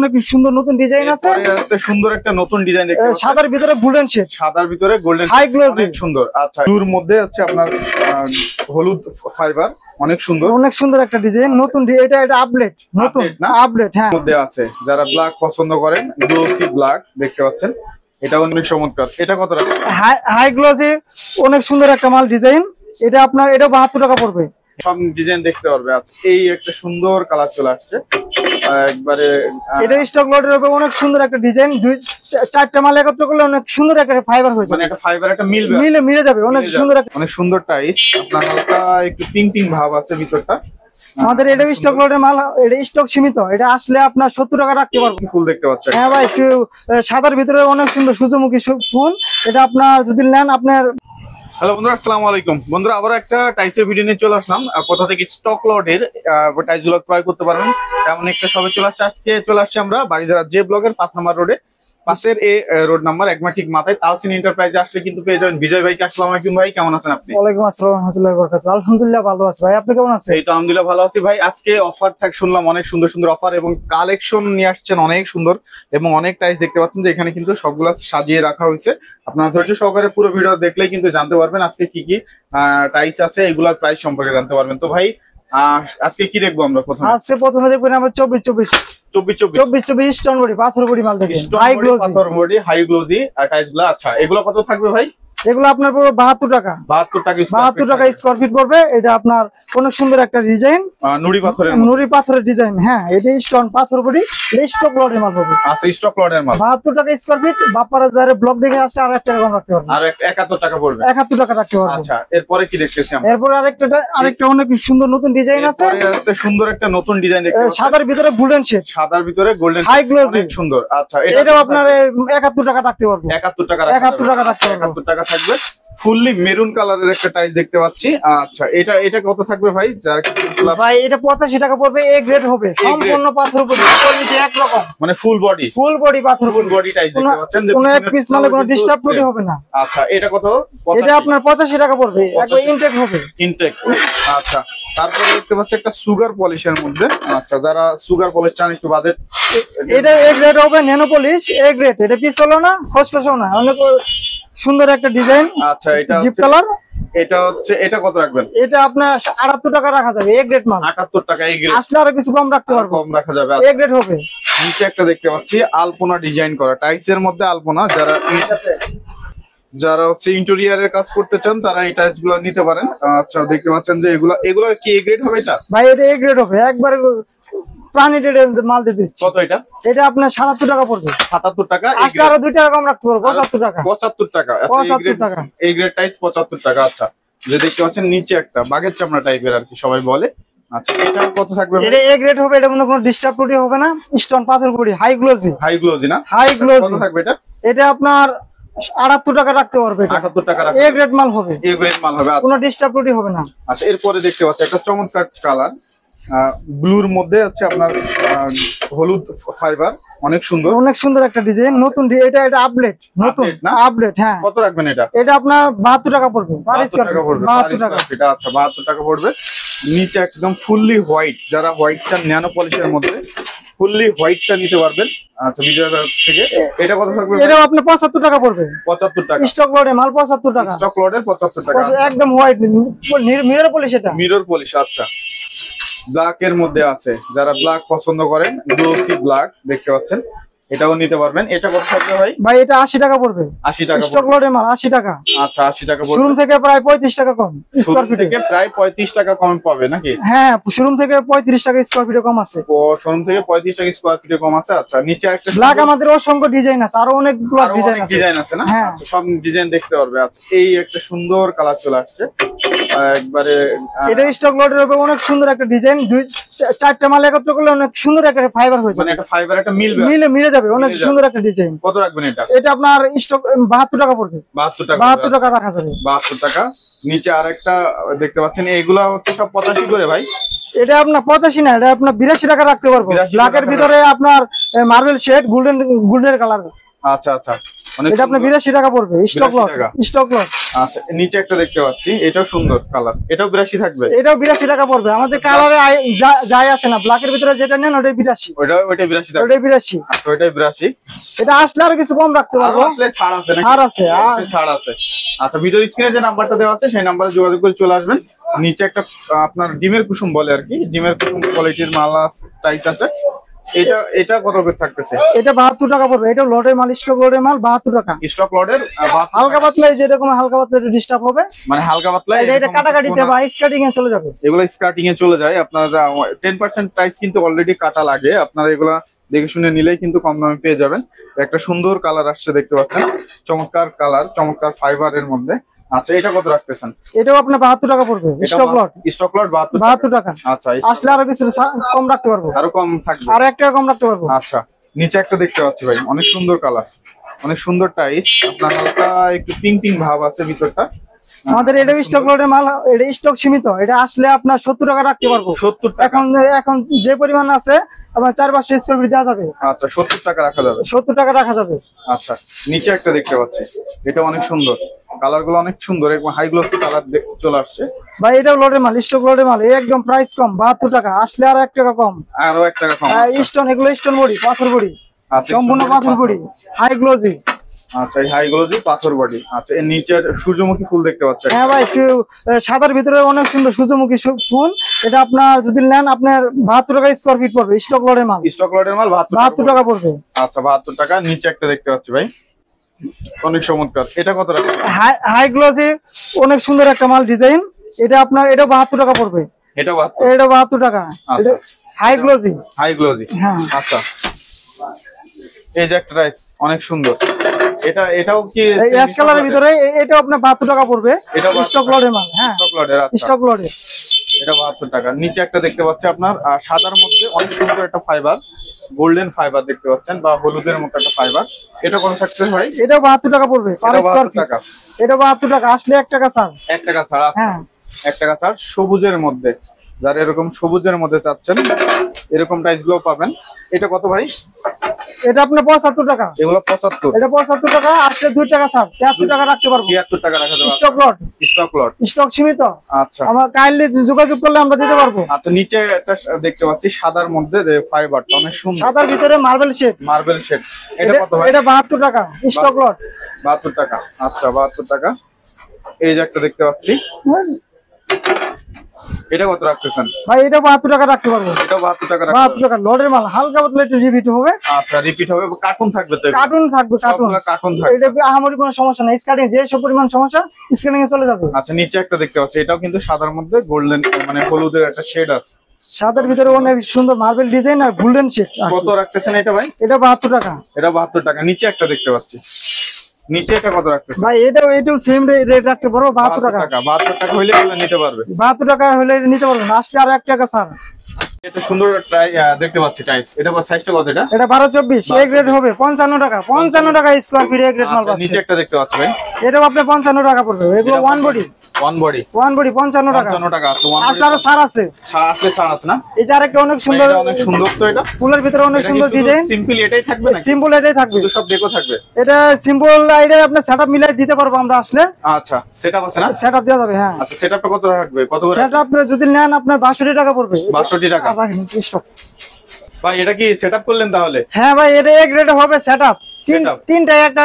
অনেক সুন্দর নতুন ডিজাইন আছে। সুন্দর একটা নতুন ডিজাইন দেখতে পাচ্ছেন, সাদার ভিতরে গোল্ডেন শেড, সাদার ভিতরে গোল্ডেন হাই গ্লোসি, অনেক সুন্দর। আচ্ছা, ব্লুর মধ্যে হচ্ছে আপনার হলুদ ফাইবার, অনেক সুন্দর, অনেক সুন্দর একটা ডিজাইন নতুন। এটা আপডেট, নতুন আপডেট। হ্যাঁ, মধ্যে আছে যারা ব্ল্যাক পছন্দ করেন, গ্লোসি ব্ল্যাক দেখতে পাচ্ছেন, এটা অনেক চমৎকার। এটা কত টাকা? হাই গ্লোসি অনেক সুন্দর একটা মাল ডিজাইন। এটা আপনার এটা 72 টাকা পড়বে। সব ডিজাইন দেখতে পারবে। আচ্ছা, এই একটা সুন্দর কালার চলে আসছে একবারে, এটা স্টক লটের হবে। অনেক সুন্দর একটা ডিজাইন, 4টা মাল একত্র করলে অনেক সুন্দর একটা ফাইবার হয়ে যাবে, মানে একটা ফাইবার একটা মিলে যাবে। অনেক সুন্দর একটা, অনেক সুন্দর টাইস। আপনার হালকা একটু পিঙ্ক ভাব আছে ভিতরটা। আমাদের এটা স্টক লটের মাল, এটা স্টক সীমিত। এটা আসলে আপনার 70 টাকা রাখতে পারবো। ফুল দেখতে পাচ্ছেন? হ্যাঁ ভাই, সাদার ভিতরে অনেক সুন্দর সূর্যমুখী ফুল। এটা আপনার যদি নেন আপনার। হ্যালো বন্ধুরা, আসসালামু আলাইকুম। বন্ধুরা, আবার একটা টাইসের ভিডিও নিয়ে চলে আসলাম। কোথা থেকে স্টক লটের টাইসগুলো ক্রয় করতে পারবেন তেমন একটা সবে চলে আসছে। আজকে চলে আসছে আমরা বাড়িধারা যে ব্লকের 5 নম্বর রোডে, পাশের এই রোড নাম্বার একবার ঠিক মাথায় তাহসিন এন্টারপ্রাইজে আসলে কিন্তু পেয়ে যাবেন বিজয় ভাইকে। আসসালামু আলাইকুম ভাই, কেমন আছেন আপনি? ওয়ালাইকুম আসসালাম ওয়া রাহমাতুল্লাহি ওয়া বারাকাতুহু। আলহামদুলিল্লাহ ভালো আছি ভাই, আপনি কেমন আছেন? এই তো আলহামদুলিল্লাহ ভালো আছি ভাই। আজকে অফার থাক শুনলাম, অনেক সুন্দর সুন্দর অফার এবং কালেকশন নিয়ে আসছেন, অনেক সুন্দর এবং অনেক টাইস দেখতে পাচ্ছেন যে এখানে কিন্তু সবগুলা সাজিয়ে রাখা হয়েছে। আপনারা ধৈর্য সহকারে পুরো ভিডিও দেখলেই কিন্তু জানতে পারবেন আজকে কি কি টাইস আছে, এগুলার প্রাইস সম্পর্কে জানতে পারবেন। তো ভাই আজকে কি দেখবো আমরা? প্রথমে দেখবেন আমরা 24 স্টোন বডি পাথর বডি মাল দেখেন, হাই গ্লোসি, পাথর বডি হাই গ্লোসি টাইস গুলো। আচ্ছা, এগুলো কত থাকবে ভাই? এগুলো আপনার পুরো 72 টাকা। 72 টাকা স্কয়ার ফিট পড়বে। এটা আপনার অনেক সুন্দর একটা ডিজাইন, নুড়ি পাথরের ডিজাইন। হ্যাঁ, এটা স্টোন পাথর বডি, স্টক লটের মাল পড়বে। আচ্ছা, স্টক লটের মাল 72 টাকা স্কয়ার ফিট। বাপ্পারা যারে ব্লক দেখে আসলে আর 1 টাকা কম রাখতে পারবেন, আর 71 টাকা পড়বে। 71 টাকা রাখতে পারবেন। আচ্ছা, এরপরে কি দেখতেছি আমরা? এরপর আরেকটা অনেক সুন্দর নতুন ডিজাইন আছে। সুন্দর একটা নতুন ডিজাইন দেখতে পাচ্ছেন, সাদার ভিতরে গোল্ডেন শেড, সাদার ভিতরে গোল্ডেন হাই গ্লোসি, অনেক সুন্দর। আচ্ছা, এটাও আপনার 71 টাকা রাখতে পারবেন। 71 টাকা 71 টাকা রাখতে পারবেন। 71 টাকা থাকবে। ফুললি মেরুন কালারের একটা টাইস দেখতে পাচ্ছি। আচ্ছা, এটা কত থাকবে ভাই? ভাই এটা 85 টাকা পড়বে। এ গ্রেড হবে, সম্পূর্ণ পাথর বডি, কোয়ালিটি এক রকম, মানে ফুল বডি পাথর বডি টাইস দেখতে পাচ্ছেন যে কোনো এক পিস মালে কোনো ডিস্টার্ব বডি হবে না। আচ্ছা, এটা কত? এটা আপনার 85 টাকা পড়বে, একবার ইনটেক হবে, ইনটেক। আচ্ছা, তারপরে দেখতে পাচ্ছি একটা সুগার পলিশের মধ্যে। আচ্ছা, যারা সুগার পলিশ চান একটু বাজেট, এটা এ গ্রেড হবে, ন্যানো পলিশ এ গ্রেড। এটা পিস হলো না, খসখসও না, অনেক সুন্দর একটা ডিজাইন। আচ্ছা, এটা জিপ কালার। এটা কত রাখবেন? এটা আপনার 78 টাকা রাখা যাবে, এ গ্রেড মাল। 78 টাকা এ গ্রেড। আসলে আরো কিছু কম রাখতে পারবো, কম রাখা যাবে, এ গ্রেড হবে। নিচে একটা দেখতে পাচ্ছি আলপনা ডিজাইন করা, টাইসের মধ্যে আলপনা। যারা হচ্ছে ইন্টেরিয়রের কাজ করতে চান তারা এই টাইলস গুলো নিতে পারেন। আচ্ছা, দেখতে পাচ্ছেন যে এগুলো কি এ গ্রেড হবে? এটা ভাই এটা এ গ্রেড হবে, একবার প্রাণীটেড মাল দিয়ে দিচ্ছি। কত এটা? এটা আপনার 77 টাকা পড়বে। 77 টাকা। আসলে আরো 2 টাকা কম রাখতে পারবো, 75 টাকা। 75 টাকা। 75 টাকা এই গ্রেড টাইস 75 টাকা। আচ্ছা, যে দেখতে পাচ্ছেন নিচে একটা বাঘের চামড়া টাইপের আর কি সবাই বলে। আচ্ছা, এটা কত থাকবে? এটা এ গ্রেড হবে, এটা মনে কোনো ডিস্টার্ব বডি হবে না, স্টোন পাথর body, high glossy. High glossy না? High glossy. কত থাকবে এটা? এটা আপনার 78 টাকা রাখতে পারবে। 78 টাকা এ গ্রেড মাল হবে, এ গ্রেড মাল হবে। কোনো ডিস্টার্ব বডি হবে না। আচ্ছা, এরপরে দেখতে পাচ্ছি একটা চমৎকার কালার, ব্লুর মধ্যে হচ্ছে আপনার হলুদ ফাইবার, অনেক সুন্দর, অনেক সুন্দর একটা ডিজাইন নতুন। এটা আপডেট, নতুন আপডেট। হ্যাঁ, কত রাখবেন এটা? এটা আপনার 72 টাকা পড়বে, 72 টাকা পড়বে। 72 টাকা। এটা আচ্ছা 72 টাকা পড়বে। নিচে একদম ফুললি হোয়াইট, যারা হোয়াইট চান ন্যানো পলিশের মধ্যে ফুললি হোয়াইটটা নিতে পারবেন। আচ্ছা, বিজয় থেকে এটা কত থাকবে? এটা আপনার 75 টাকা পড়বে। 75 টাকা স্টক লটের মাল, 75 টাকা স্টক লটের 75 টাকা। একদম হোয়াইট মিরর পলিশ। এটা মিরর পলিশ। আচ্ছা, ব্ল্যাক এর মধ্যে আছে, যারা ব্ল্যাক পছন্দ করেন গ্লোসি ব্ল্যাক দেখতে পাচ্ছেন, এটাও নিতে পারবেন। এটা কত থাকবে ভাই? ভাই এটা 80 টাকা পড়বে। 80 টাকা স্টক লটের মাল, 80 টাকা। আচ্ছা, 80 টাকা পড়বে। শোরুম থেকে প্রায় 35 টাকা কম স্কয়ার ফিট থেকে, প্রায় 35 টাকা কম পাবে নাকি? হ্যাঁ, শোরুম থেকে 35 টাকা স্কয়ার ফিটে কম আছে। ও, শোরুম থেকে 35 টাকা স্কয়ার ফিটে কম আছে। আচ্ছা, নিচে একটা ব্ল্যাক আমাদের অসংখ্য ডিজাইন আছে, আরো অনেক ডিজাইন আছে না? হ্যাঁ, আচ্ছা, সব ডিজাইন দেখতে পারবে। আচ্ছা, এই একটা সুন্দর কালার চলে আসছে একবারে। এটা স্টক লটের হবে, অনেক সুন্দর একটা ডিজাইন। 4টা মাল একত্র করলে অনেক সুন্দর একটা ফাইবার হয়ে যাবে, মানে একটা ফাইবার একটা মিলে যাবে, অনেক সুন্দর একটা ডিজাইন। কত রাখবেন এটা? এটা আপনার স্টক 72 টাকা পড়বে। 72 টাকা রাখা যাবে। 72 টাকা। নিচে আরেকটা দেখতে পাচ্ছেন, এগুলা হচ্ছে সব 85 করে ভাই। এটা আপনার 85 না, এটা আপনার 82 টাকা রাখতে পারবো। ব্ল্যাকের ভিতরে আপনার মার্বেল শেড, গোল্ডেন কালার। আচ্ছা আচ্ছা, এটা আপনার 82 টাকা পড়বে, স্টক লট। Stock lot. আচ্ছা, নিচে একটা দেখতে পাচ্ছি, এটাও সুন্দর কালার, এটাও 82 থাকবে। এটাও 82 টাকা পড়বে। আমাদের কালারে যায় আসে না, ব্ল্যাকের ভিতরে যেটা নেন ওটাই 82। ওইটা 82 টাকা। ওটাই 82। আচ্ছা, ওইটাই 82। এটা আসলে আর কিছু কম রাখতে পারবো, আসলে ছাড় আছে নাকি? ছাড় আছে, ছাড় আছে। আচ্ছা, ভিডিওর স্ক্রিনে যে নাম্বারটা দেওয়া আছে সেই নাম্বারে যোগাযোগ করে চলে আসবেন। নিচে একটা আপনার ডিমের কুসুম বলে আর কি, ডিমের কুসুম কোয়ালিটির মাল টাইস আছে। এটা কত করে থাকতেছে? এটা 72 টাকা পড়বে। এটা লটের মাল, স্টক লটের মাল, 72 টাকা স্টক লটের। হালকা পাতলা, যেরকম হালকা পাতলা একটু ডিস্টার্ব হবে, মানে হালকা পাতলা। এটা কাটাকাটিতে বা স্কার্টিং এ চলে যাবে। এগুলো স্কার্টিং এ চলে যায়। আপনারা 10% প্রাইস কিন্তু অলরেডি কাটা লাগে, আপনারা এগুলা দেখে শুনে নিলেই কিন্তু কম দামে পেয়ে যাবেন। একটা সুন্দর কালার আসছে দেখতে পাচ্ছেন, চমৎকার কালার, চমৎকার ফাইবারের মধ্যে। আচ্ছা, এটা কত রাখতেছেন? এটাও আপনার 72 টাকা পড়বে, স্টক লট। স্টক লট 72 টাকা। আচ্ছা, আসলে আরো কিছু কম রাখতে পারবো, আরো কম থাকবে, আরো 1 টাকা কম রাখতে পারবো। আচ্ছা, নিচে একটা দেখতে পাচ্ছি ভাই, অনেক সুন্দর কালার, অনেক সুন্দর টাইস। আপনার হালকা একটু পিঙ্ক পিঙ্ক ভাব আছে ভিতরটা। আমাদের এটা স্টক লটের মাল, এটা স্টক সীমিত। এটা আসলে আপনার 70 টাকা রাখতে পারবো। 70 টাকা? এখন যে পরিমাণ আছে আপনার 4-500 স্কয়ার ফিট দেওয়া যাবে। আচ্ছা, 70 টাকা রাখা যাবে। 70 টাকা রাখা যাবে। আচ্ছা, নিচে একটা দেখতে পাচ্ছি, এটা অনেক সুন্দর, কালার গুলো অনেক সুন্দর, একদম হাই গ্লোসি কালার চলে আসছে ভাই। এটাও লটের মাল, স্টক লটের মাল, একদম প্রাইস কম, 72 টাকা। আসলে আরো 1 টাকা কম, আরো 1 টাকা কম। স্টোন, এগুলো স্টোন বডি, পাথর বডি। আচ্ছা, সম্পূর্ণ পাথর বডি, হাই গ্লোজি। আচ্ছা, এই হাই গ্লোজি পাথর বডি। আচ্ছা, এর নিচে সূর্যমুখী ফুল দেখতে পাচ্ছেন। হ্যাঁ ভাই, সাদার ভিতরে অনেক সুন্দর সূর্যমুখী ফুল। এটা আপনার যদি নেন আপনার 72 টাকা স্কয়ার ফিট পড়বে, স্টক লটের মাল। স্টক লটের মাল 72 টাকা পড়বে। আচ্ছা, 72 টাকা। নিচে একটা দেখতে পাচ্ছি ভাই, অনেক চমৎকার, এটা কত টাকা? হাই গ্লোজি, অনেক সুন্দর একটা মাল ডিজাইন। এটা আপনার, এটা 72 টাকা পড়বে। এটা 72 টাকা। আচ্ছা, হাই গ্লোজি। High glossy. হ্যাঁ। আচ্ছা, এই যে একটা রাইস অনেক সুন্দর, এটাও কি অ্যাশ কালারের ভিতরে? এটাও আপনার 72 টাকা পড়বে, স্টক লটের মাল। হ্যাঁ, স্টক লটের। স্টক লটের। এটা 72 টাকা। নিচে একটা দেখতে পাচ্ছি আপনার সাদার মধ্যে অনেক সুন্দর একটা ফাইবার, গোল্ডেন ফাইবার দেখতে পাচ্ছেন, বা হলুদের মতো একটা ফাইবার। এটা কত থাকছে ভাই? এটাও 72 টাকা পড়বে, এটা 72 টাকা। এটা 72 টাকা। আসলে 1 টাকা ছাড়। 1 টাকা ছাড়। হ্যাঁ, 1 টাকা ছাড়। সবুজের মধ্যে, যারা এরকম সবুজের মধ্যে চাচ্ছেন এরকম টাইস গুলো পাবেন। এটা কত ভাই? এটা আপনার 75 টাকা। এগুলো 75। এটা 75 টাকা। আসলে 2 টাকা ছাড়, 73 টাকা রাখতে পারবো। 73 টাকা রাখা যাবে। Stock lot. Stock lot, stock সীমিত। আচ্ছা, আমার কাইন্ডলি যোগাযোগ করলে আমরা দিতে পারবো। আচ্ছা, নিচে একটা দেখতে পাচ্ছি সাদার মধ্যে ফাইবারটা অনেক সুন্দর, সাদার ভিতরে মার্বেল শেড। Marble shade. এটা কত ভাই? এটা 72 টাকা, স্টক লট। 72 টাকা। আচ্ছা, 72 টাকা। এই যে একটা দেখতে পাচ্ছি, এটা কত রাখতেছেন ভাই? এটা 72 টাকা রাখতে পারবো। এটা 72 টাকা। 72 টাকা লটের মাল, হালকা পাতলা একটু রিপিট হবে। আচ্ছা, রিপিট হবে, কার্টুন থাকবে তো? কার্টুন থাকবে, কার্টুন থাকবে। এটা আহামরি কোনো সমস্যা নাই, স্কার্টিং যে সব পরিমাণ সমস্যা স্কার্টিং এ চলে যাবে। আচ্ছা, নিচে একটা দেখতে পাচ্ছি, এটাও কিন্তু সাদার মধ্যে গোল্ডেন, মানে হলুদের একটা শেড আছে। সাদার ভিতরে অনেক সুন্দর মার্বেল ডিজাইন আর গোল্ডেন শেড। কত রাখতেছেন এটা ভাই? এটা 72 টাকা। এটা 72 টাকা। নিচে একটা দেখতে পাচ্ছি, নিচে এটা কত রাখতেছেন ভাই? এটাও সেম রেট রাখতে পারবো, 72 টাকা। 72 টাকা হইলে নিতে পারবে। 72 টাকা হলে নিতে পারবো, আসলে আর 1 টাকা ছাড়। এটা সুন্দর দেখতে পাচ্ছি টাইস। এটা সাইজটা কত? এটা 12-24, এ গ্রেড হবে 55 টাকা। 55 টাকা স্কয়ার ফিট এ গ্রেড মাল পাচ্ছেন। নিচে একটা দেখতে পাচ্ছি ভাই, এটাও আপনি 55 টাকা পড়বে। এগুলো ওয়ান বডি। ওয়ান বডি 55 টাকা। 55 টাকা। আচ্ছা, ওয়ান আসলে আরো ছাড় আছে। আসলে ছাড় আছে না? এই যে আরেকটা অনেক সুন্দর, অনেক সুন্দর তো। এটা ফুলের ভিতরে অনেক সুন্দর ডিজাইন। সিম্পল এটাই থাকবে নাকি? সিম্পল এটাই থাকবে, শুধু সব ডেকো থাকবে? এটা সিম্পল আইডা আপনি সেটআপ মিলাই দিতে পারবো আমরা আসলে। আচ্ছা, সেটআপ আছে না? সেটআপ দেওয়া যাবে। হ্যাঁ। আচ্ছা, সেটআপটা কত থাকবে? কত করে? সেটআপ আপনি যদি নেন আপনার 62 টাকা পড়বে। 62 টাকা। স্টক ভাই, এটা কি সেটআপ করলেন তাহলে? হ্যাঁ ভাই, এটা এক রেটে হবে সেটআপ। তিনটা একটা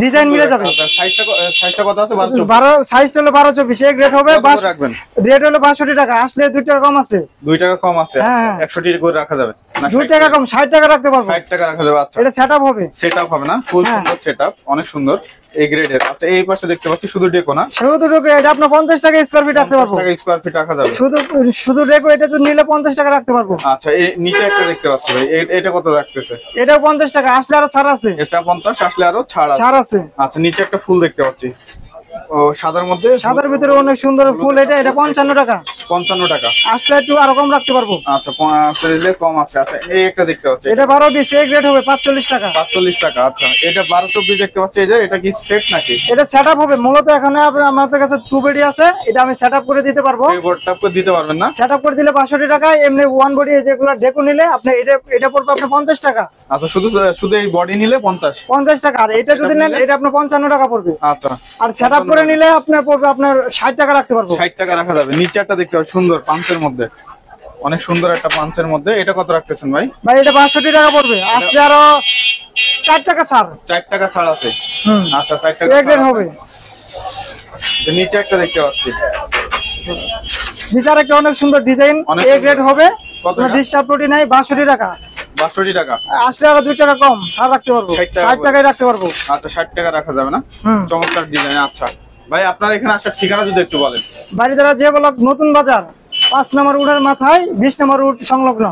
ডিজাইন মিলে যাবে। সাইজটা কত আছে? 12 সাইজটা হলো 12-24, এক রেট হবে। রাখবেন রেট হলো 62 টাকা। আসলে 2 টাকা কম আছে। 2 টাকা কম আছে। হ্যাঁ, 100 টাকা করে রাখা যাবে না? 2 টাকা কম, 60 টাকা রাখতে পারবো। 60 টাকা রাখা যাবে। আচ্ছা, এটা সেটআপ হবে। সেটআপ হবে না? ফুল সুন্দর সেটআপ, অনেক সুন্দর, এই গ্রেডের। আচ্ছা, এই পাশে দেখতে পাচ্ছি শুধু ডেকো না? শুধু ডেকো। এটা আপনি 50 টাকা স্কয়ার ফিট রাখতে পারবো। 50 টাকা স্কয়ার ফিট রাখা যাবে। শুধু ডেকো। এটা তো নিলে 50 টাকা রাখতে পারবো। আচ্ছা, এই নিচে একটা দেখতে পাচ্ছি ভাই, এটা কত রাখতেছে? এটাও 50 টাকা। আসলে আরো ছাড় আছে। এটা 50, আসলে আরো ছাড় আছে। ছাড় আছে। আচ্ছা, নিচে একটা ফুল দেখতে পাচ্ছি, ও সাদার মধ্যে, সাদার ভিতরে অনেক সুন্দর ফুল। এটা 55 টাকা। 55 টাকা। আসলে একটু আরো কম রাখতে পারবো। আচ্ছা সিরিজে কম আছে। আচ্ছা এই একটা দেখতে পাচ্ছি, এটা 12-20 এ গ্রেড হবে 45 টাকা। 45 টাকা। আচ্ছা এটা 12-24 দেখতে পাচ্ছি। এটা কি সেট নাকি? এটা সেটআপ হবে। মূলত এখানে আমাদের কাছে 2 বডি আছে, এটা আমি সেটআপ করে দিতে পারবো। এই বোর্ডটা করে দিতে পারবেন না? সেটআপ করে দিলে 62 টাকা। এমনি 1 বডি যেগুলো ডেকো নিলে আপনি এটা পড়বে আপনার 50 টাকা। আচ্ছা শুধু এই বডি নিলে 50 টাকা। আর এটা যদি নেন এটা আপনার 55 টাকা পড়বে। আচ্ছা আর সেটআপ করে নিলে আপনার পড়বে আপনার 60 টাকা রাখতে পারবো। 60 টাকা রাখা যাবে। নিচে একটা দেখতে পাচ্ছি সুন্দর পাঞ্চের মধ্যে, অনেক সুন্দর একটা পাঞ্চের মধ্যে। এটা কত রাখতেছেন ভাই? ভাই এটা 62 টাকা পড়বে। আসলে আরো 4 টাকা ছাড়। 4 টাকা ছাড় আছে। আচ্ছা 4 টাকা এ গ্রেড হবে। নিচে একটা দেখতে পাচ্ছি, নিচে একটা অনেক সুন্দর ডিজাইন, এ গ্রেড হবে। কোনো ডিস্টার্ব প্রোটি নাই। 62 টাকা। 62 টাকা। আসলে আরো 2 টাকা কম ছাড় রাখতে পারবো। 60 টাকায় রাখতে পারবো। আচ্ছা 60 টাকা রাখা যাবে না? চমৎকার ডিজাইন। আচ্ছা ভাই আপনার এখানে আসার ঠিকানা যদি একটু বলেন। বাড়িধারা যে ব্লক, নতুন বাজার, 5 নম্বর রোডের মাথায়, 20 নম্বর রোড সংলগ্ন,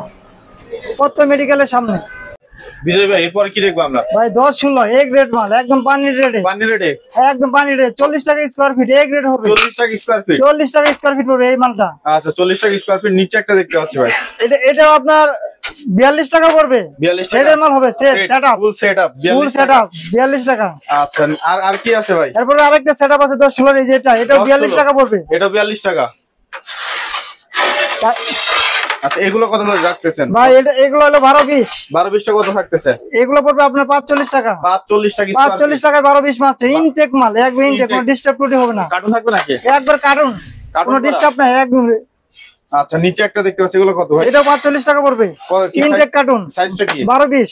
পত্র মেডিকেলের সামনে। বিজয় ভাই এরপর কি দেখবো আমরা? ভাই 10-16 এ গ্রেড মাল, একদম পানি রেটে। পানি রেটে? একদম পানি রেটে। 40 টাকা স্কয়ার ফিট এ গ্রেড হবে। 40 টাকা স্কয়ার ফিট? 40 টাকা স্কয়ার ফিট পড়বে এই মালটা। আচ্ছা 40 টাকা স্কয়ার ফিট। নিচে একটা দেখতে পাচ্ছি ভাই, এটা আপনার 42 টাকা পড়বে। 42 টাকা। সেটের মাল হবে, setup, full setup. Full setup 42 টাকা। আচ্ছা আর কি আছে ভাই? এরপর আরেকটা সেটআপ আছে 10-16 এই যেটা, এটা 42 টাকা পড়বে। এটা 42 টাকা। আচ্ছা এগুলো কত করে রাখতেছেন ভাই? এগুলো হলো 12-20। 12-20 টাকা কত থাকতেছে? এগুলো পড়বে আপনার 45 টাকা। 45 টাকা। 45 টাকায় 12-20 মাছ, ইনটেক মাল, একদম ইনটেক, কোনো ডিস্টার্ব প্রোটি হবে না। কার্টুন থাকবে নাকি? একবার কার্টুন, কোনো ডিস্টার্ব নাই একদম। আচ্ছা নিচে একটা দেখতে পাচ্ছি, এগুলো কত ভাই? এটা 45 টাকা পড়বে, ইনটেক কার্টুন। সাইজটা কি? 12-20।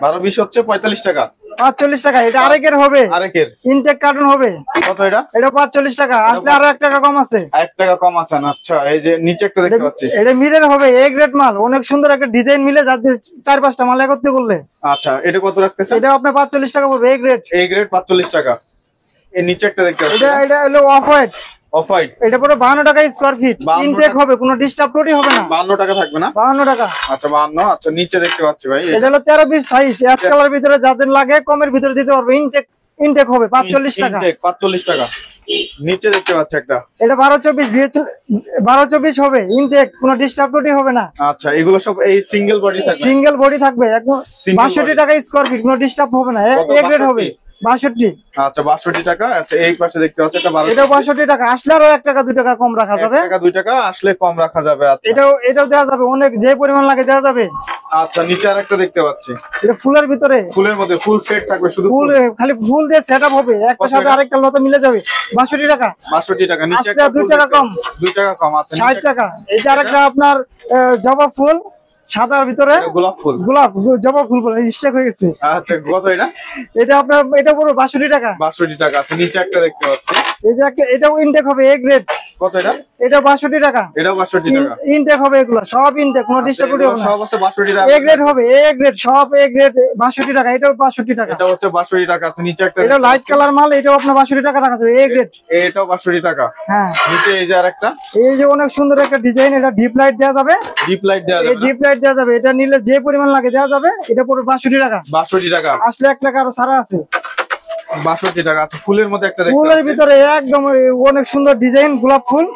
12-20 হচ্ছে 45 টাকা। 45 টাকা। এটা আরেকের হবে, আরেকের ইনটেক কার্টুন হবে। কত এটা? এটা 45 টাকা। আসলে আরো 1 টাকা কম আছে। 1 টাকা কম আছে না? আচ্ছা এই যে নিচে একটা দেখতে পাচ্ছি, এটা মিলের হবে, এ গ্রেড মাল, অনেক সুন্দর একটা ডিজাইন মিলে, যাতে 4-5টা মাল একত্রে করলে। আচ্ছা এটা কত রাখতেছে? এটা আপনার 45 টাকা পড়বে, এ গ্রেড। 45 টাকা। এর নিচে একটা দেখতে পাচ্ছি, এটা হলো অফ হোয়াইট। Off white. এটা পুরো 52 টাকা স্কয়ার ফিট, ইনটেক হবে, কোনো ডিস্টার্ব প্রোটি হবে না। 52 টাকা থাকবে না? 52 টাকা। আচ্ছা 52। আচ্ছা নিচে দেখতে পাচ্ছি ভাই, এটা হলো 13-20 সাইজ, অ্যাশ কালার ভিতরে, যাদের লাগে কমের ভিতরে দিতে পারবে। ইনটেক হবে 45 টাকা। 45 টাকা। নিচে দেখতে পাচ্ছি একটা, এটা 12-24 হবে, ইনটেক, কোনো ডিস্টার্ব প্রোটি হবে না। আচ্ছা এগুলো সব এই সিঙ্গেল বডি থাকবে? সিঙ্গেল বডি থাকবে, একদম 62 টাকা স্কয়ার ফিট, কোনো ডিস্টার্ব হবে না। এ গ্রেড হবে 62। আচ্ছা 62 টাকা। আচ্ছা এই পাশে দেখতে পাচ্ছি এটা 12। এটা 62 টাকা। আসলে আরো 1 টাকা 2 টাকা কম রাখা যাবে। 1 টাকা 2 টাকা আসলে কম রাখা যাবে। আচ্ছা এটাও দেওয়া যাবে, অনেক যে পরিমাণ লাগে দেওয়া যাবে। আচ্ছা নিচে আরেকটা দেখতে পাচ্ছি, এটা ফুলের ভিতরে, ফুলের মধ্যে ফুল সেট থাকবে, শুধু ফুল, খালি ফুল দিয়ে সেটআপ হবে, একটা সাথে আরেকটা লতা মিলে যাবে। 62 টাকা। 62 টাকা। নিচে আসলে 2 টাকা কম, 2 টাকা কম। আচ্ছা 60 টাকা। এই যে আরেকটা আপনার জবা ফুল, সাদার ভিতরে, গোলাপ ফুল, জবা ফুল বলে মিস্টেক হয়ে গেছে। আচ্ছা কত এটা? এটা আপনার এটা পুরো 62 টাকা। 62 টাকা। আচ্ছা নিচে একটা দেখতে পাচ্ছি, এই যে এটাও ইনটেক হবে, এ গ্রেড। কত এটা? এটা 62 টাকা। এটাও 62 টাকা। ইনটেক হবে, এগুলো সব ইনটেক, কোনো ডিস্টার্ব হবে না। সব হচ্ছে 62 টাকা। এ গ্রেড হবে, এ গ্রেড, সব এ গ্রেড 62 টাকা। এটাও 62 টাকা। এটা হচ্ছে 62 টাকা। আচ্ছা নিচে একটা, এটা লাইট কালার মাল, এটাও আপনার 62 টাকা রাখা যাবে, এ গ্রেড। এটাও 62 টাকা। হ্যাঁ। নিচে এই যে আরেকটা, এই যে অনেক সুন্দর একটা ডিজাইন, এটা ডিপ লাইট দেওয়া যাবে। ডিপ লাইট দেওয়া এই যাবে? ডিপ লাইট দেওয়া যাবে, এটা নিলে যে পরিমাণ লাগে দেওয়া যাবে। এটা পুরো 62 টাকা। 62 টাকা। আসলে 1 টাকা আরো ছাড়া আছে। 62 টাকা। আচ্ছা ফুলের মধ্যে একটা দেখতে ফুলের পাচ্ছি, ভিতরে একদম অনেক সুন্দর ডিজাইন, গোলাপ ফুল।